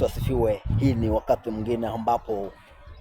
Yesu asifiwe. Hii ni wakati mwingine ambapo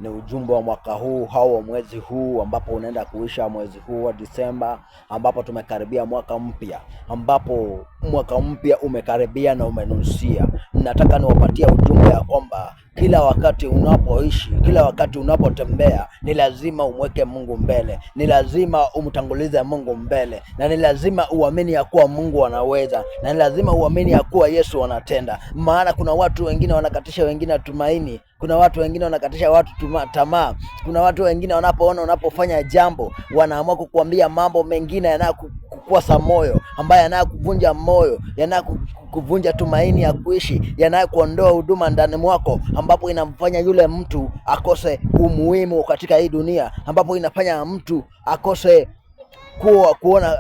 ni ujumbe wa mwaka huu au wa mwezi huu ambapo unaenda kuisha, mwezi huu wa Disemba, ambapo tumekaribia mwaka mpya, ambapo mwaka mpya umekaribia na umenusia. Nataka niwapatie ujumbe ya kwamba kila wakati unapoishi, kila wakati unapotembea, ni lazima umweke Mungu mbele, ni lazima umtangulize Mungu mbele, na ni lazima uamini ya kuwa Mungu anaweza, na ni lazima uamini ya kuwa Yesu anatenda. Maana kuna watu wengine wanakatisha wengine tumaini, kuna watu wengine wanakatisha watu tamaa, kuna watu wengine wanapoona unapofanya jambo wanaamua kukuambia mambo mengine yanayokukosa moyo, ambaye yanayokuvunja moyo, yanayokuvunja tumaini ya kuishi, yanayokuondoa huduma ndani mwako, ambapo inamfanya yule mtu akose umuhimu katika hii dunia, ambapo inafanya mtu akose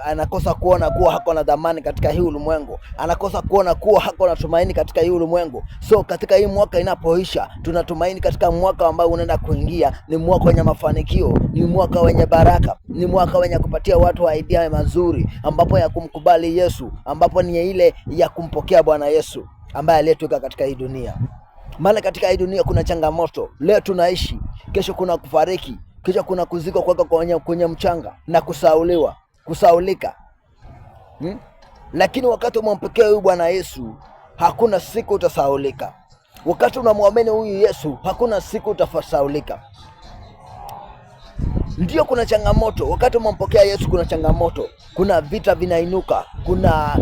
anakosa kuona kuwa hako na dhamani katika hii ulimwengu, anakosa kuona kuwa hako na tumaini katika hii ulimwengu. So katika hii mwaka inapoisha, tunatumaini katika mwaka ambao unaenda kuingia ni mwaka wenye mafanikio, ni mwaka wenye baraka, ni mwaka wenye kupatia watu idea mazuri, ambapo ya kumkubali Yesu, ambapo ni ile ya kumpokea Bwana Yesu ambaye aliyetuweka katika hii dunia. Maana katika hii dunia kuna changamoto. Leo tunaishi, kesho kuna kufariki, kisha kuna kuzikwa kuweka kwenye mchanga na kusaulika. Lakini wakati unampokea huyu Bwana Yesu, hakuna siku utasaulika. Wakati unamwamini huyu Yesu, hakuna siku utasaulika. Ndio kuna changamoto. Wakati unampokea Yesu kuna changamoto. Kuna vita vinainuka, kuna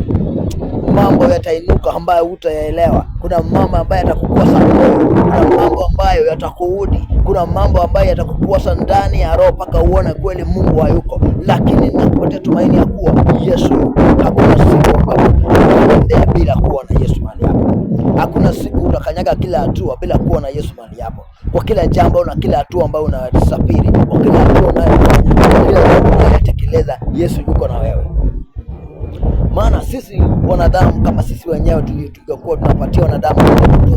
mambo yatainuka ambayo hutayaelewa, kuna mambo ambayo yatakukosa moyo, kuna mambo ambayo yatakuudi, kuna mambo ambayo yatakukosa ndani ya roho mpaka uone kweli Mungu hayuko. Lakini ninakupatia tumaini ya kuwa Yesu yuko. Hakuna siku ambapo utaendea bila kuwa na Yesu mahali hapo. Hakuna siku utakanyaga kila hatua bila kuwa na Yesu mahali hapo. Kwa kila jambo na kila hatua ambayo unasafiri, kwa kila hatua unayofanya, kwa kila jambo unayotekeleza, Yesu yuko na wewe. Maana sisi wanadamu, kama sisi wenyewe tungekuwa tunapatia wanadamu pumzi,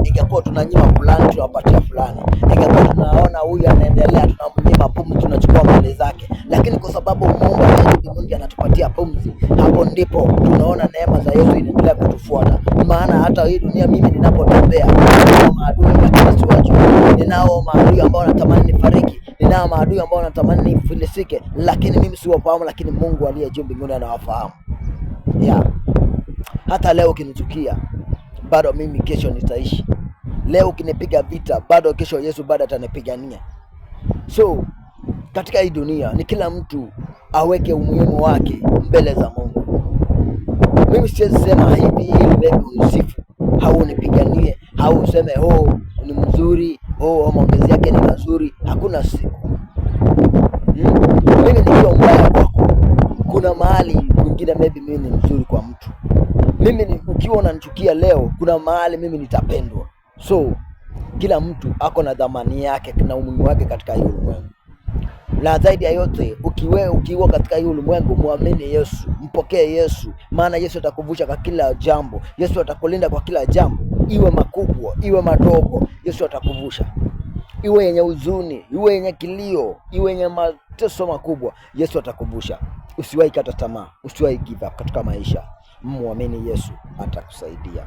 ingekuwa tunanyima fulani tunapatia fulani, ingekuwa tunaona huyu anaendelea tunamnyima pumzi, tunachukua mali zake. Lakini kwa sababu Mungu anatupatia pumzi, hapo ndipo tunaona neema za Yesu inaendelea kutufuata. Maana hata hii dunia mimi ninapotembea, ninao maadui lakini siwajui, ninao maadui ambao wanatamani nifariki, ninao maadui ambao wanatamani nifilisike, lakini mimi siwafahamu, lakini Mungu aliye juu mbinguni anawafahamu. Hata leo ukinichukia, bado mimi kesho nitaishi. Leo ukinipiga vita, bado kesho Yesu bado atanipigania. So katika hii dunia ni kila mtu aweke umuhimu wake mbele za Mungu. Mimi siwezi sema hivi ili wewe unisifu au unipiganie au useme ni mzuri, maongezi yake ni mazuri. Hakuna siku mimi nikiwa mbaya kwako, kuna mahali kwingine maybe mimi ni mzuri kwa mtu. Ukiwa unanichukia leo, kuna mahali mimi nitapendwa. So kila mtu ako na dhamani yake na umuhimu wake katika hii ulimwengu. Na zaidi ya yote, ukiwa katika hii ulimwengu, muamini Yesu, mpokee Yesu, maana Yesu atakuvusha kwa kila jambo. Yesu atakulinda kwa kila jambo, iwe makubwa, iwe madogo, Yesu atakuvusha. Iwe yenye huzuni, iwe yenye kilio, iwe yenye mateso makubwa, Yesu atakuvusha. Usiwahi kata tamaa, usiwahi give up katika maisha. Muamini Yesu, atakusaidia.